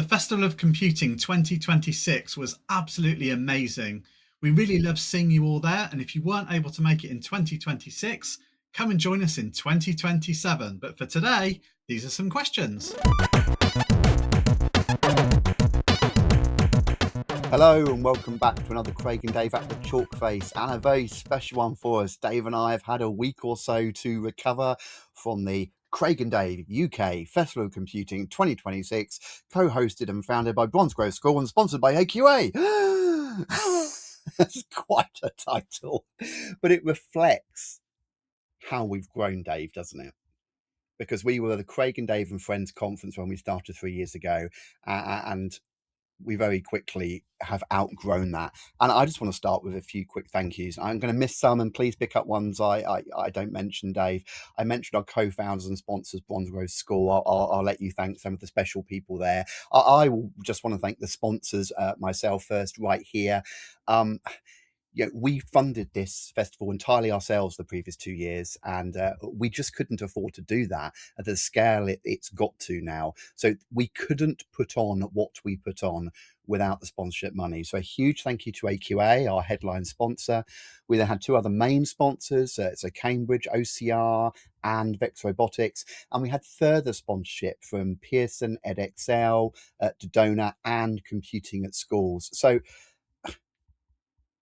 The Festival of Computing 2026 was absolutely amazing. We really loved seeing you all there. And if you weren't able to make it in 2026, come and join us in 2027. But for today, these are some questions. Hello and welcome back to another Craig and Dave at the Chalk Face, and a very special one for us. Dave and I have had a week or so to recover from the Craig and Dave UK Festival of Computing 2026, co-hosted and founded by Bronsgrove School and sponsored by AQA. That's quite a title, but it reflects how we've grown, Dave, doesn't it? Because we were the Craig and Dave and Friends conference when we started 3 years ago, and we very quickly have outgrown that. And I just want to start with a few quick thank yous. I'm going to miss some, and please pick up ones I don't mention, Dave. I mentioned our co-founders and sponsors, Bronsgrove School. I'll let you thank some of the special people there. I will just want to thank the sponsors myself first, right here. We funded this festival entirely ourselves the previous 2 years, and we just couldn't afford to do that at the scale it's got to now. So we couldn't put on what we put on without the sponsorship money. So a huge thank you to AQA, our headline sponsor. We then had two other main sponsors, so Cambridge, OCR, and Vex Robotics, and we had further sponsorship from Pearson, EdXL, Dodona, and Computing at Schools. So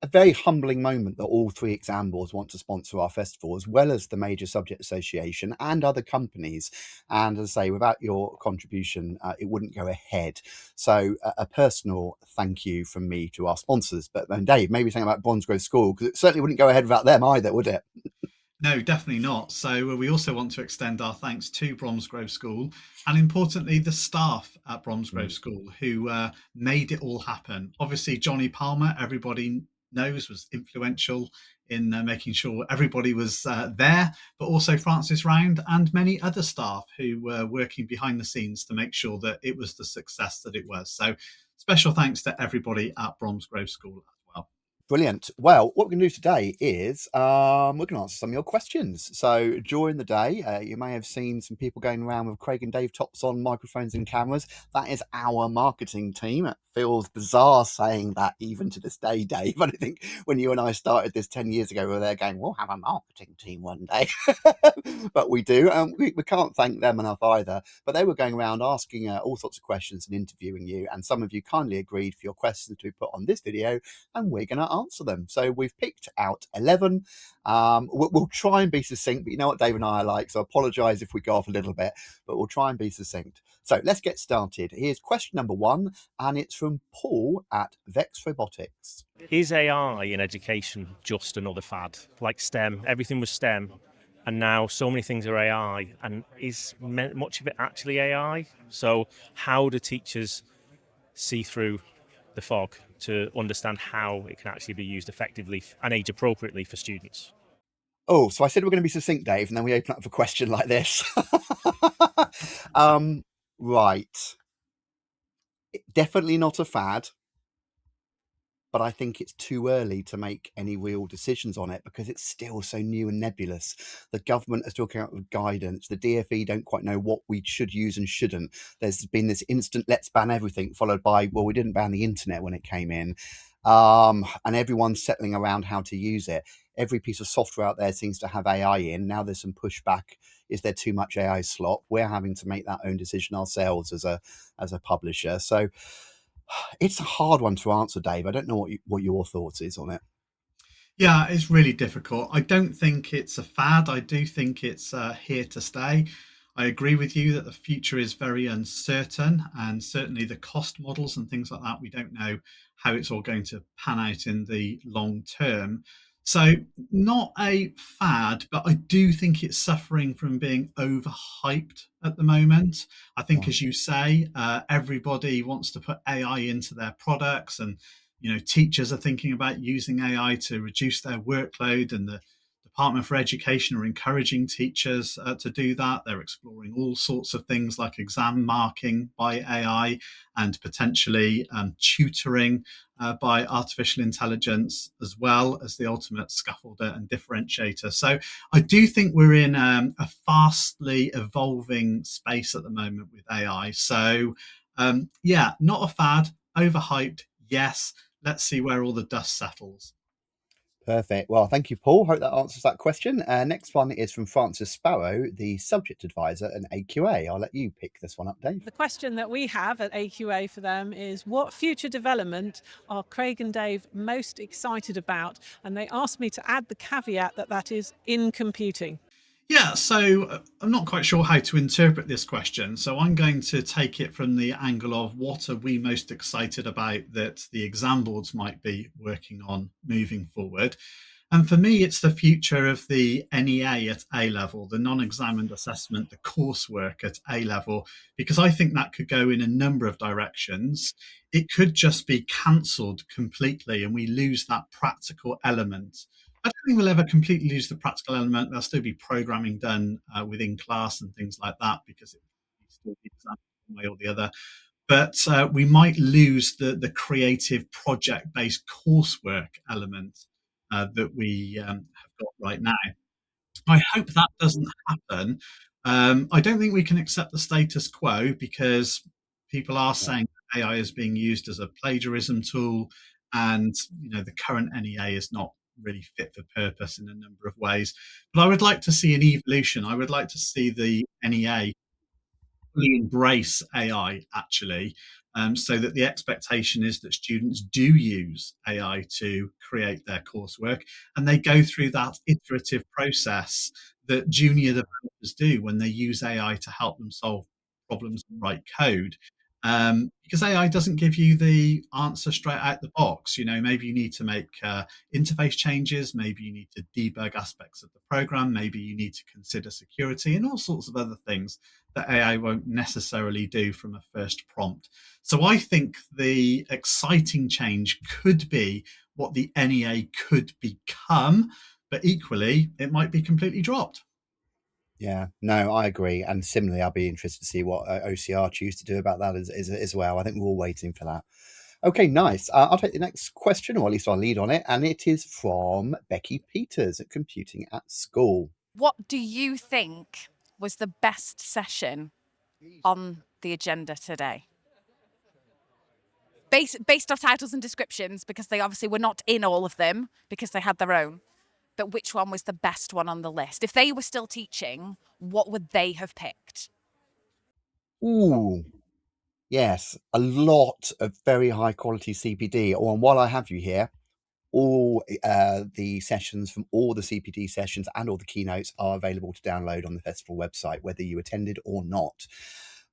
a very humbling moment that all three exam boards want to sponsor our festival, as well as the major subject association and other companies. And as I say, without your contribution, it wouldn't go ahead. So a personal thank you from me to our sponsors. But then Dave, maybe something about Bronsgrove School, because it certainly wouldn't go ahead without them either, would it? No, definitely not. So we also want to extend our thanks to Bromsgrove School, and importantly, the staff at Bromsgrove School who made it all happen. Obviously, Johnny Palmer, everybody knows, was influential in making sure everybody was there, but also Francis Round and many other staff who were working behind the scenes to make sure that it was the success that it was. So special thanks to everybody at Bromsgrove School as well. Brilliant. Well, what we're going to do today is we're going to answer some of your questions. So during the day, you may have seen some people going around with Craig and Dave tops on, microphones and cameras. That is our marketing team. It feels bizarre saying that even to this day, Dave. But I think when you and I started this 10 years ago, we were there going, we'll have a marketing team one day. But we do. We can't thank them enough either. But they were going around asking all sorts of questions and interviewing you. And some of you kindly agreed for your questions to be put on this video, and we're going to answer them. So we've picked out 11. We'll try and be succinct, but you know what Dave and I are like, so I apologize if we go off a little bit, but we'll try and be succinct. So let's get started. Here's question number 1, and it's from Paul at Vex Robotics. Is AI in education just another fad? Like STEM, everything was STEM, and now so many things are AI, and is much of it actually AI? So how do teachers see through the fog to understand how it can actually be used effectively and age appropriately for students? Oh, so I said we're going to be succinct, Dave, and then we open up for a question like this. Right. Definitely not a fad, but I think it's too early to make any real decisions on it because it's still so new and nebulous. The government is still coming out with guidance. The DfE don't quite know what we should use and shouldn't. There's been this instant let's ban everything, followed by, well, we didn't ban the internet when it came in. And everyone's settling around how to use it. Every piece of software out there seems to have AI in. Now there's some pushback. Is there too much AI slop? We're having to make that own decision ourselves as a publisher. So it's a hard one to answer, Dave. I don't know what your thoughts is on it. Yeah, it's really difficult. I don't think it's a fad. I do think it's here to stay. I agree with you that the future is very uncertain, and certainly the cost models and things like that, we don't know how it's all going to pan out in the long term. So not a fad, but I do think it's suffering from being overhyped at the moment. I think, as you say, everybody wants to put AI into their products, and teachers are thinking about using AI to reduce their workload, and the Department for Education are encouraging teachers to do that. They're exploring all sorts of things like exam marking by AI and potentially tutoring by artificial intelligence, as well as the ultimate scaffolder and differentiator. So I do think we're in a fastly evolving space at the moment with AI. So Yeah, not a fad, overhyped, yes. Let's see where all the dust settles. Perfect. Well, thank you, Paul. Hope that answers that question. Next one is from Francis Sparrow, the subject advisor at AQA. I'll let you pick this one up, Dave. The question that we have at AQA for them is, what future development are Craig and Dave most excited about? And they asked me to add the caveat that that is in computing. Yeah, so I'm not quite sure how to interpret this question. So I'm going to take it from the angle of what are we most excited about that the exam boards might be working on moving forward. And for me, it's the future of the NEA at A level, the non-examined assessment, the coursework at A level, because I think that could go in a number of directions. It could just be cancelled completely and we lose that practical element. I don't think we'll ever completely lose the practical element. There'll still be programming done within class and things like that because it will still be examined one way or the other. But we might lose the creative project-based coursework element that we have got right now. I hope that doesn't happen. I don't think we can accept the status quo because people are saying AI is being used as a plagiarism tool, and the current NEA is not really fit for purpose in a number of ways. But I would like to see an evolution. I would like to see the NEA fully embrace AI actually, so that the expectation is that students do use AI to create their coursework and they go through that iterative process that junior developers do when they use AI to help them solve problems and write code. Because AI doesn't give you the answer straight out the box. Maybe you need to make interface changes, maybe you need to debug aspects of the program, maybe you need to consider security and all sorts of other things that AI won't necessarily do from a first prompt. So I think the exciting change could be what the NEA could become, but equally, it might be completely dropped. Yeah, no, I agree. And similarly, I'll be interested to see what OCR choose to do about that as well. I think we're all waiting for that. Okay, nice. I'll take the next question, or at least I'll lead on it. And it is from Becky Peters at Computing at School. What do you think was the best session on the agenda today? Based off titles and descriptions, because they obviously were not in all of them because they had their own. But which one was the best one on the list? If they were still teaching, what would they have picked? Ooh, yes, a lot of very high quality CPD. Oh, and while I have you here, all the sessions from all the CPD sessions and all the keynotes are available to download on the festival website, whether you attended or not.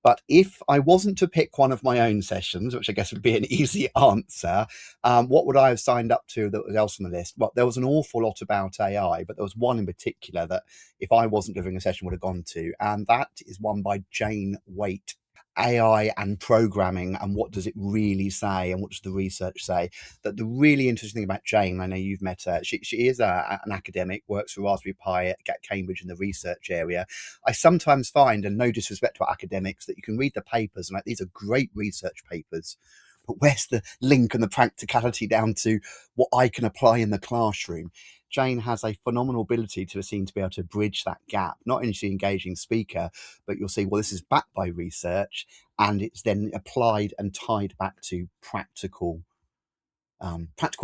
But if I wasn't to pick one of my own sessions, which I guess would be an easy answer, what would I have signed up to that was else on the list? Well, there was an awful lot about AI, but there was one in particular that if I wasn't delivering a session would have gone to, and that is one by Jane Waite. AI and programming, and what does it really say, and what does the research say? That the really interesting thing about Jane, I know you've met her, she is an academic, works for Raspberry Pi at Cambridge in the research area. I sometimes find, and no disrespect to academics, that you can read the papers and like these are great research papers, but where's the link and the practicality down to what I can apply in the classroom? Jane has a phenomenal ability to seem to be able to bridge that gap. Not only is she an engaging speaker, but you'll see, well, this is backed by research and it's then applied and tied back to practical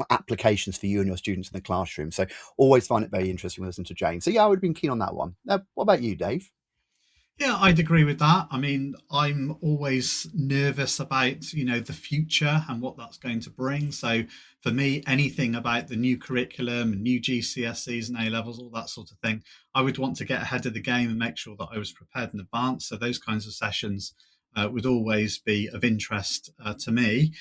applications for you and your students in the classroom. So always find it very interesting to listen to Jane. So yeah, I would have been keen on that one. What about you, Dave? Yeah, I'd agree with that. I mean, I'm always nervous about, the future and what that's going to bring. So for me, anything about the new curriculum, new GCSEs and A levels, all that sort of thing, I would want to get ahead of the game and make sure that I was prepared in advance. So those kinds of sessions would always be of interest to me.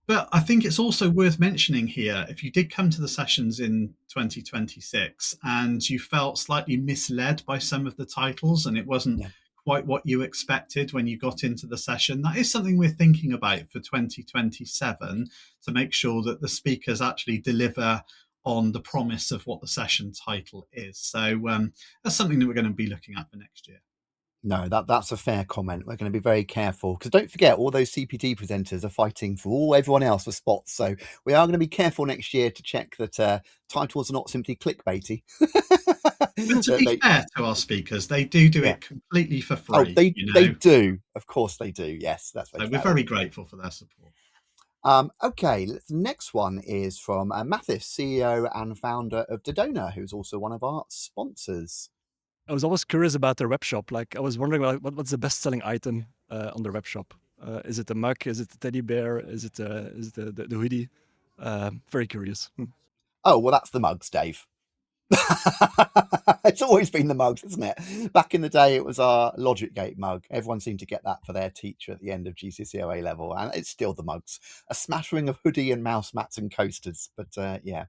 But I think it's also worth mentioning here, if you did come to the sessions in 2026 and you felt slightly misled by some of the titles and it wasn't quite what you expected when you got into the session, that is something we're thinking about for 2027 to make sure that the speakers actually deliver on the promise of what the session title is. So that's something that we're going to be looking at for next year. No, that's a fair comment. We're going to be very careful because don't forget, all those CPD presenters are fighting for everyone else for spots. So we are going to be careful next year to check that titles are not simply clickbaity. But to be They, fair to our speakers, they do yeah. it completely for Oh, free, they you they know. do. Of course they do. Yes, that's very So we're valid. very grateful for their support. Okay, the next one is from Mathis, CEO and founder of Dodona, who's also one of our sponsors. I was always curious about their web shop. Like I was wondering, like, what's the best-selling item on their web shop? Is it the mug? Is it the teddy bear? Is it the hoodie? Very curious. Oh, well, that's the mugs, Dave. It's always been the mugs, isn't it? Back in the day, it was our Logic Gate mug. Everyone seemed to get that for their teacher at the end of GCSE level, and it's still the mugs. A smattering of hoodie and mouse mats and coasters, but yeah.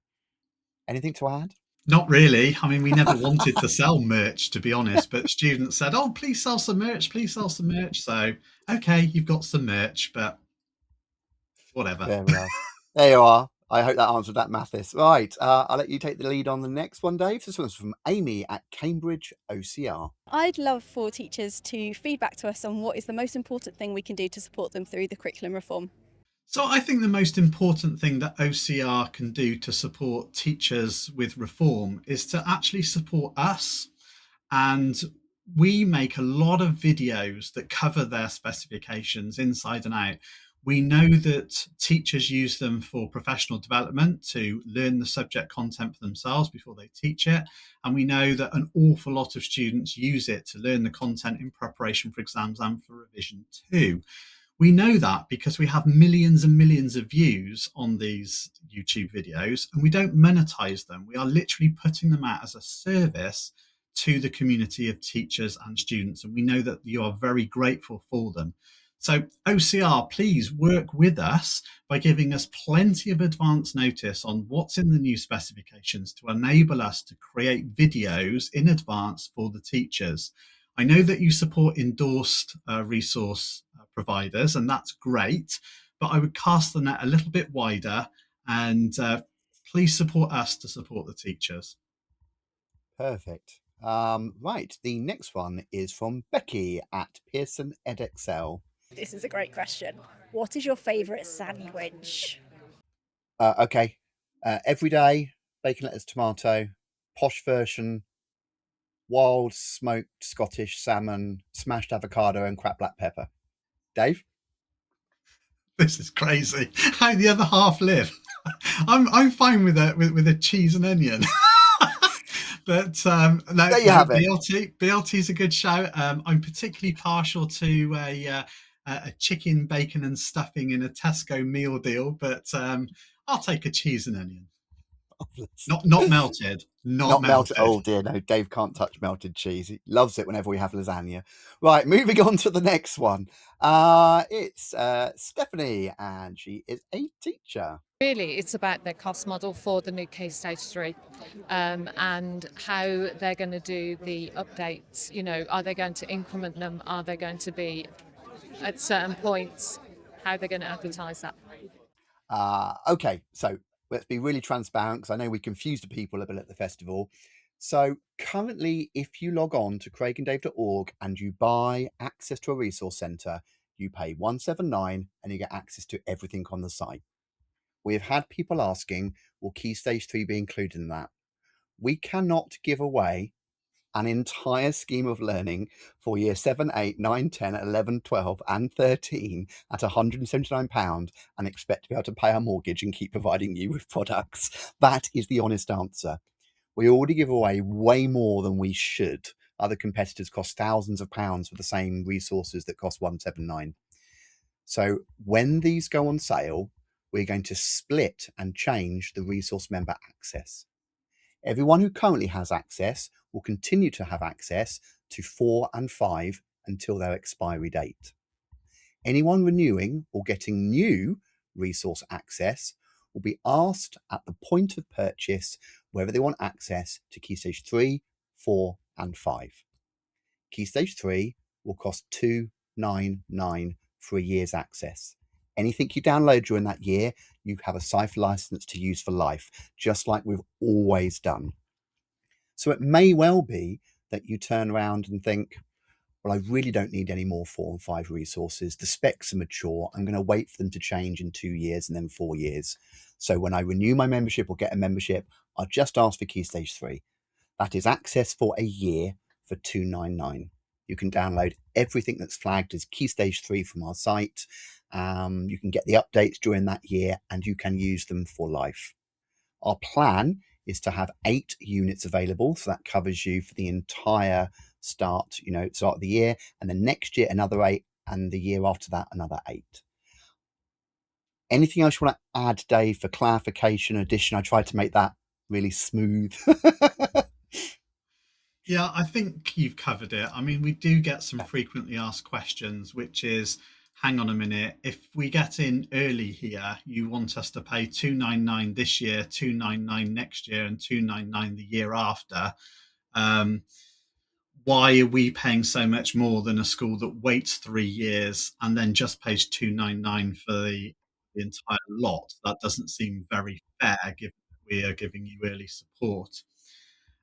Anything to add? Not really. I mean, we never wanted to sell merch, to be honest, but students said, "Oh, please sell some merch, please sell some merch." So, okay, you've got some merch, but whatever. Fair enough. There you are. I hope that answered that, Mathis. Right, I'll let you take the lead on the next one, Dave. This one's from Amy at Cambridge OCR. I'd love for teachers to feedback to us on what is the most important thing we can do to support them through the curriculum reform. So I think the most important thing that OCR can do to support teachers with reform is to actually support us. And we make a lot of videos that cover their specifications inside and out. We know that teachers use them for professional development to learn the subject content for themselves before they teach it. And we know that an awful lot of students use it to learn the content in preparation for exams and for revision too. We know that because we have millions and millions of views on these YouTube videos and we don't monetize them. We are literally putting them out as a service to the community of teachers and students. And we know that you are very grateful for them. So OCR, please work with us by giving us plenty of advance notice on what's in the new specifications to enable us to create videos in advance for the teachers. I know that you support endorsed resource providers, and that's great, but I would cast the net a little bit wider and please support us to support the teachers. Perfect. Right, the next one is from Becky at Pearson EdXL. This is a great question. What is your favourite sandwich? Okay, everyday bacon, lettuce, tomato, posh version, wild smoked Scottish salmon, smashed avocado, and cracked black pepper. Dave? This is crazy. How the other half live. I'm fine with a cheese and onion. But no, there you have it. BLT's a good shout. I'm particularly partial to a chicken, bacon, and stuffing in a Tesco meal deal, but I'll take a cheese and onion. Not melted. Not melted. Oh dear, no, Dave can't touch melted cheese. He loves it whenever we have lasagna. Right, moving on to the next one. It's Stephanie, and she is a teacher. Really, it's about their cost model for the new Case Stage 3 and how they're going to do the updates. You know, are they going to increment them? Are they going to be at certain points? How they're going to advertise that? Okay, so let's be really transparent because I know we confused the people a bit at the festival. So currently, if you log on to craiganddave.org and you buy access to a resource centre, you pay $179 and you get access to everything on the site. We have had people asking, will Key Stage 3 be included in that? We cannot give away an entire scheme of learning for year 7, 8, 9, 10, 11, 12 and 13 at £179 and expect to be able to pay our mortgage and keep providing you with products. That is the honest answer. We already give away way more than we should. Other competitors cost thousands of pounds for the same resources that cost £179. So when these go on sale, we're going to split and change the resource member access. Everyone who currently has access will continue to have access to 4 and 5 until their expiry date. Anyone renewing or getting new resource access will be asked at the point of purchase whether they want access to Key Stage 3, 4 and 5. Key Stage 3 will cost $299 for a year's access. Anything you download during that year, you have a Cypher license to use for life, just like we've always done. So it may well be that you turn around and think, well, I really don't need any more 4 and 5 resources. The specs are mature. I'm going to wait for them to change in 2 years and then 4 years. So when I renew my membership or get a membership, I'll just ask for Key Stage 3. That is access for a year for $299. You can download everything that's flagged as Key Stage 3 from our site. You can get the updates during that year and you can use them for life. Our plan is to have 8 units available. So that covers you for the entire start of the year. And then next year, another 8. And the year after that, another 8. Anything else you want to add, Dave, for clarification, addition? I tried to make that really smooth. Yeah, I think you've covered it. I mean, we do get some frequently asked questions, which is, hang on a minute, if we get in early here, you want us to pay $299 this year, $299 next year, and $299 the year after. Why are we paying so much more than a school that waits 3 years and then just pays $299 for the entire lot? That doesn't seem very fair, given that we are giving you early support.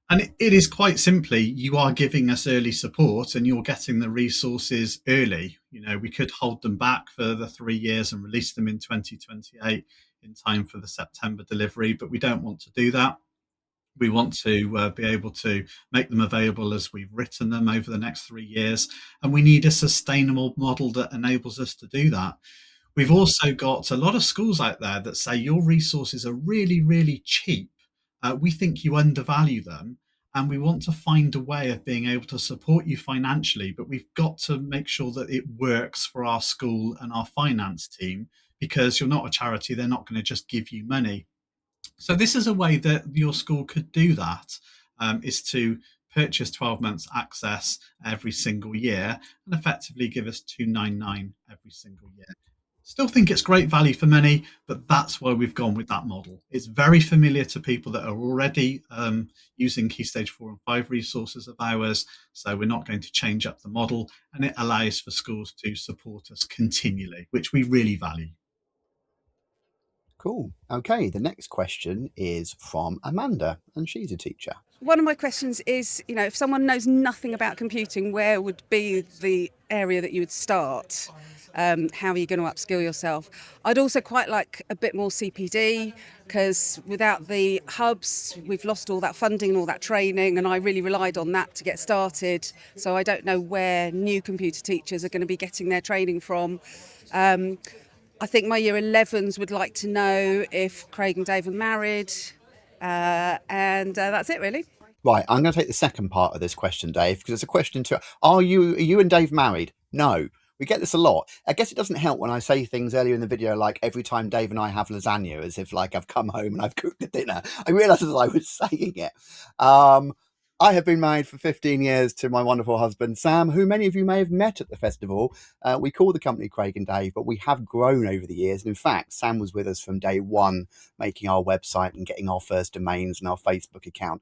And it is quite simply, you are giving us early support and you're getting the resources early. We could hold them back for the 3 years and release them in 2028 in time for the September delivery, but we don't want to do that. We want to be able to make them available as we've written them over the next 3 years. And we need a sustainable model that enables us to do that. We've also got a lot of schools out there that say your resources are really, really cheap. We think you undervalue them, and we want to find a way of being able to support you financially, but we've got to make sure that it works for our school and our finance team, because you're not a charity. They're not going to just give you money. So this is a way that your school could do that, is to purchase 12 months access every single year and effectively give us $299 every single year. Still think it's great value for money, but that's why we've gone with that model. It's very familiar to people that are already using Key Stage 4 and 5 resources of ours, so we're not going to change up the model, and it allows for schools to support us continually, which we really value. Cool. Okay, the next question is from Amanda, and she's a teacher. One of my questions is, if someone knows nothing about computing, where would be the area that you would start? How are you going to upskill yourself? I'd also quite like a bit more CPD, because without the hubs, we've lost all that funding and all that training, and I really relied on that to get started. So I don't know where new computer teachers are going to be getting their training from. I think my year 11s would like to know if Craig and Dave are married, and that's it really. Right, I'm going to take the second part of this question, Dave, because it's a question to, are you and Dave married? No. We get this a lot. I guess it doesn't help when I say things earlier in the video, like every time Dave and I have lasagna, as if like I've come home and I've cooked the dinner. I realised as I was saying it. I have been married for 15 years to my wonderful husband, Sam, who many of you may have met at the festival. We call the company Craig and Dave, but we have grown over the years. And in fact, Sam was with us from day one, making our website and getting our first domains and our Facebook account.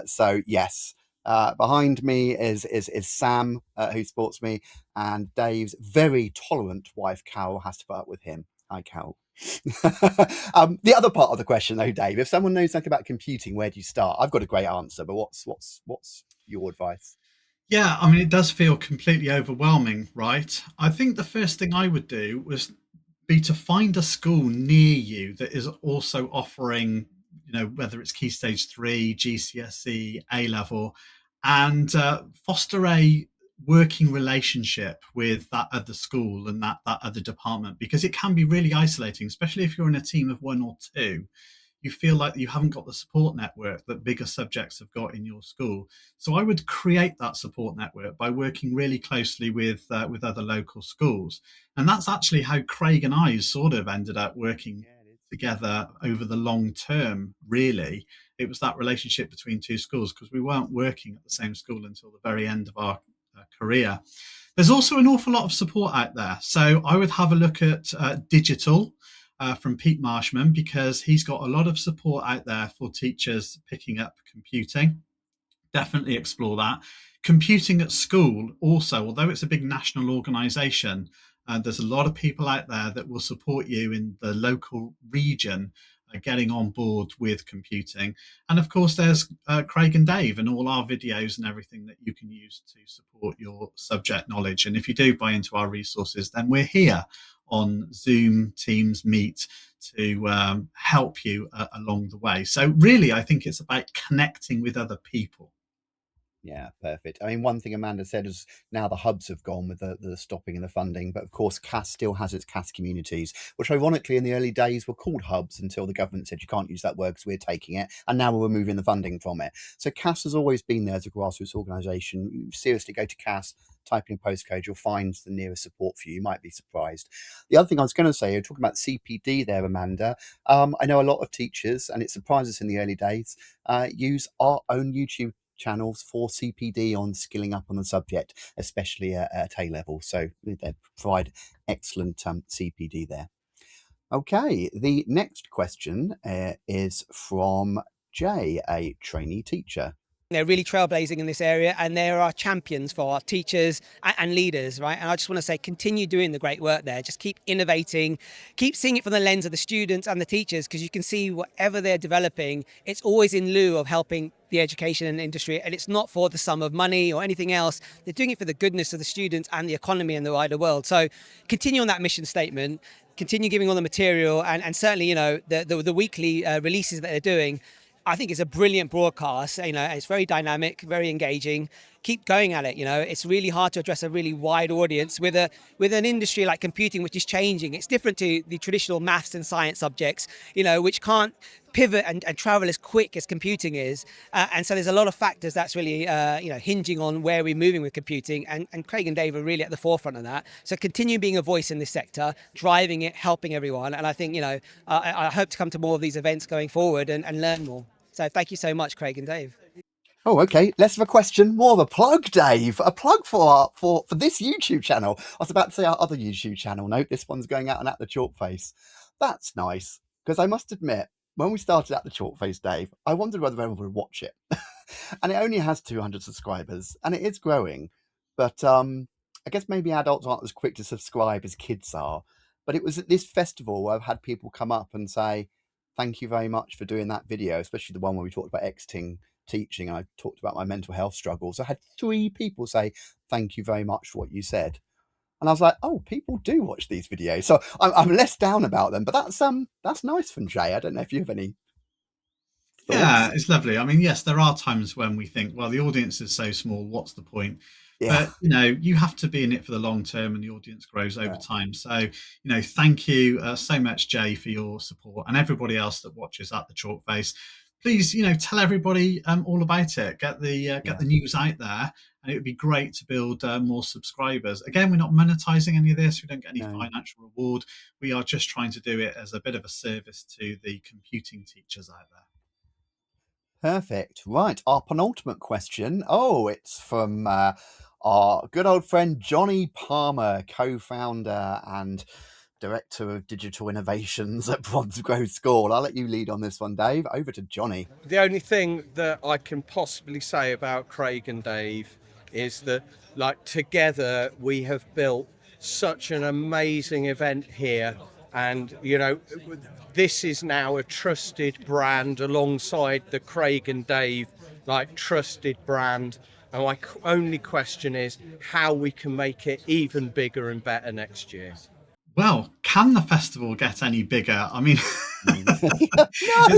So yes, behind me is Sam, who supports me, and Dave's very tolerant wife, Carol, has to put up with him. Hi, Carol. The other part of the question, though, Dave, if someone knows something about computing, where do you start? I've got a great answer, but what's your advice? Yeah, I mean, it does feel completely overwhelming, right? I think the first thing I would do was be to find a school near you that is also offering, whether it's Key Stage 3, GCSE, A level, and foster a working relationship with that other school and that other department, because it can be really isolating, especially if you're in a team of 1 or 2. You feel like you haven't got the support network that bigger subjects have got in your school. So I would create that support network by working really closely with other local schools. And that's actually how Craig and I sort of ended up working together over the long term, really. It was that relationship between 2 schools, because we weren't working at the same school until the very end of our career. There's also an awful lot of support out there. So I would have a look at digital from Pete Marshman, because he's got a lot of support out there for teachers picking up computing. Definitely explore that. Computing at school also, although it's a big national organisation, there's a lot of people out there that will support you in the local region getting on board with computing. And of course, there's Craig and Dave and all our videos and everything that you can use to support your subject knowledge. And if you do buy into our resources, then we're here on Zoom, Teams, Meet to help you along the way. So really, I think it's about connecting with other people. Yeah, perfect. I mean, one thing Amanda said is now the hubs have gone with the stopping and the funding, but of course, CAS still has its CAS communities, which ironically in the early days were called hubs until the government said you can't use that word because we're taking it, and now we're removing the funding from it. So CAS has always been there as a grassroots organisation. You seriously go to CAS, type in your postcode, you'll find the nearest support for you. You might be surprised. The other thing I was going to say, you're talking about CPD there, Amanda. I know a lot of teachers, and it surprised us in the early days, use our own YouTube channels for CPD on skilling up on the subject, especially at A level. So they provide excellent CPD there. Okay, the next question is from Jay, a trainee teacher. They're really trailblazing in this area, and there are champions for our teachers and leaders, right? And I just want to say, continue doing the great work there. Just keep innovating, keep seeing it from the lens of the students and the teachers, because you can see whatever they're developing, it's always in lieu of helping the education and industry, and it's not for the sum of money or anything else. They're doing it for the goodness of the students and the economy and the wider world. So continue on that mission statement, continue giving all the material, and certainly, you know, the weekly releases that they're doing. I think it's a brilliant broadcast. You know, it's very dynamic, very engaging. Keep going at it. You know, it's really hard to address a really wide audience with an industry like computing, which is changing. It's different to the traditional maths and science subjects, you know, which can't pivot and travel as quick as computing is. And so there's a lot of factors that's really, hinging on where we're moving with computing. And Craig and Dave are really at the forefront of that. So continue being a voice in this sector, driving it, helping everyone. And I think, I hope to come to more of these events going forward and learn more. So thank you so much, Craig and Dave. Oh, okay. Less of a question, more of a plug, Dave. A plug for this YouTube channel. I was about to say our other YouTube channel. No, this one's going out and at the chalk face. That's nice, because I must admit, when we started at the chalk face, Dave, I wondered whether anyone would watch it. And it only has 200 subscribers, and it is growing. But I guess maybe adults aren't as quick to subscribe as kids are. But it was at this festival where I've had people come up and say, thank you very much for doing that video, especially the one where we talked about exiting teaching and I talked about my mental health struggles. I had 3 people say, thank you very much for what you said. And I was like, oh, people do watch these videos. So I'm less down about them, but that's nice from Jay. I don't know if you have any thoughts. Yeah, it's lovely. I mean, yes, there are times when we think, well, the audience is so small, what's the point? Yeah. But, you have to be in it for the long term, and the audience grows over time. So, thank you so much, Jay, for your support, and everybody else that watches at the Chalk Face. Please, tell everybody all about it. Get the news out there, and it would be great to build more subscribers. Again, we're not monetizing any of this. We don't get any financial reward. We are just trying to do it as a bit of a service to the computing teachers out there. Perfect. Right. Our penultimate question. Oh, it's from our good old friend Johnny Palmer, co-founder and Director of Digital Innovations at Bromsgrove School. I'll let you lead on this one, Dave. Over to Johnny. The only thing that I can possibly say about Craig and Dave is that, together we have built such an amazing event here. And, this is now a trusted brand alongside the Craig and Dave, trusted brand. And my only question is how we can make it even bigger and better next year. Well, can the festival get any bigger? I mean, is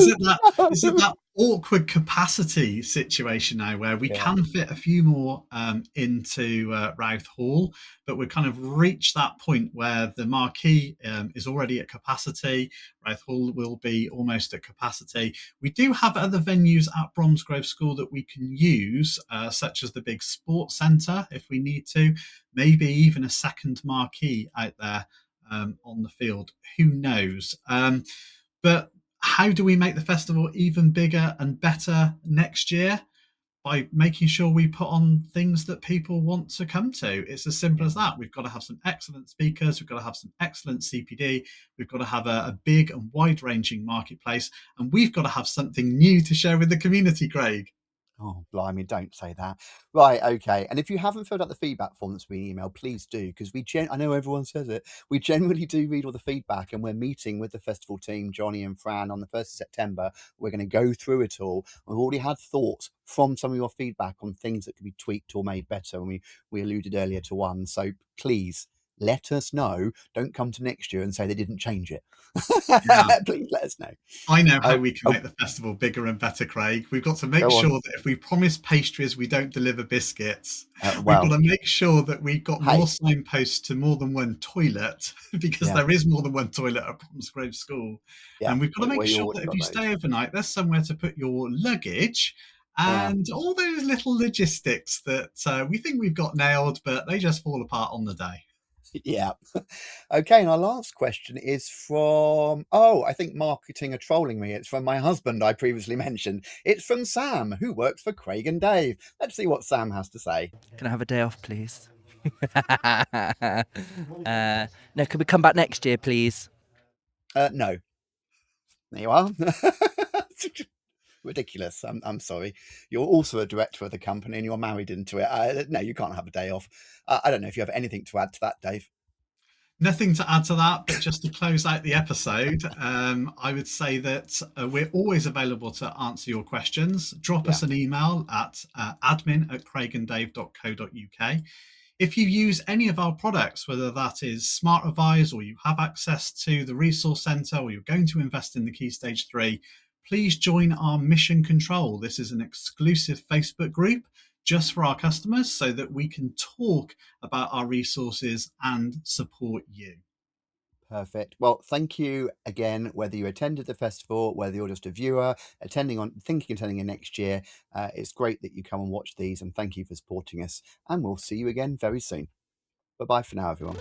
it that awkward capacity situation now where we can fit a few more into Routh Hall, but we've kind of reached that point where the marquee is already at capacity. Routh Hall will be almost at capacity. We do have other venues at Bromsgrove School that we can use, such as the big sports centre if we need to, maybe even a second marquee out there on the field. Who knows? But how do we make the festival even bigger and better next year? By making sure we put on things that people want to come to. It's as simple as that. We've got to have some excellent speakers. We've got to have some excellent CPD. We've got to have a big and wide-ranging marketplace. And we've got to have something new to share with the community, Craig. Oh, blimey, don't say that. Right, okay. And if you haven't filled out the feedback form that's been emailed, please do, because I know everyone says it, we generally do read all the feedback, and we're meeting with the festival team, Johnny and Fran, on the 1st of September. We're going to go through it all. We've already had thoughts from some of your feedback on things that could be tweaked or made better, and we alluded earlier to one. So please let us know. Don't come to next year and say they didn't change it. Yeah. Please let us know. I know how Oh, we can oh, make the festival bigger and better, Craig. We've got to make go on. sure that if we promise pastries, we don't deliver biscuits. We've Well, got to make sure that we've got hey, more signposts to more than one toilet, because yeah, there is more than one toilet at Bromsgrove School. yeah, And we've got to make we sure already that if got you those. stay overnight, there's somewhere to put your luggage Yeah. and all those little logistics that we think we've got nailed, but they just fall apart on the day. Yeah. Okay, and our last question is from, oh, I think marketing are trolling me. It's from my husband I previously mentioned. It's from Sam, who works for Craig and Dave. Let's see what Sam has to say. Can I have a day off, please? No, can we come back next year, please? No. There you are. Ridiculous. I'm sorry. You're also a director of the company and you're married into it. No, you can't have a day off. I don't know if you have anything to add to that, Dave. Nothing to add to that, but just to close out the episode, I would say that we're always available to answer your questions. Drop us an email at admin@craiganddave.co.uk. If you use any of our products, whether that is Smart Revise or you have access to the Resource Centre or you're going to invest in the Key Stage 3, please join our Mission Control. This is an exclusive Facebook group just for our customers so that we can talk about our resources and support you. Perfect. Well, thank you again, whether you attended the festival, whether you're just a viewer, thinking attending it next year. It's great that you come and watch these, and thank you for supporting us. And we'll see you again very soon. Bye-bye for now, everyone.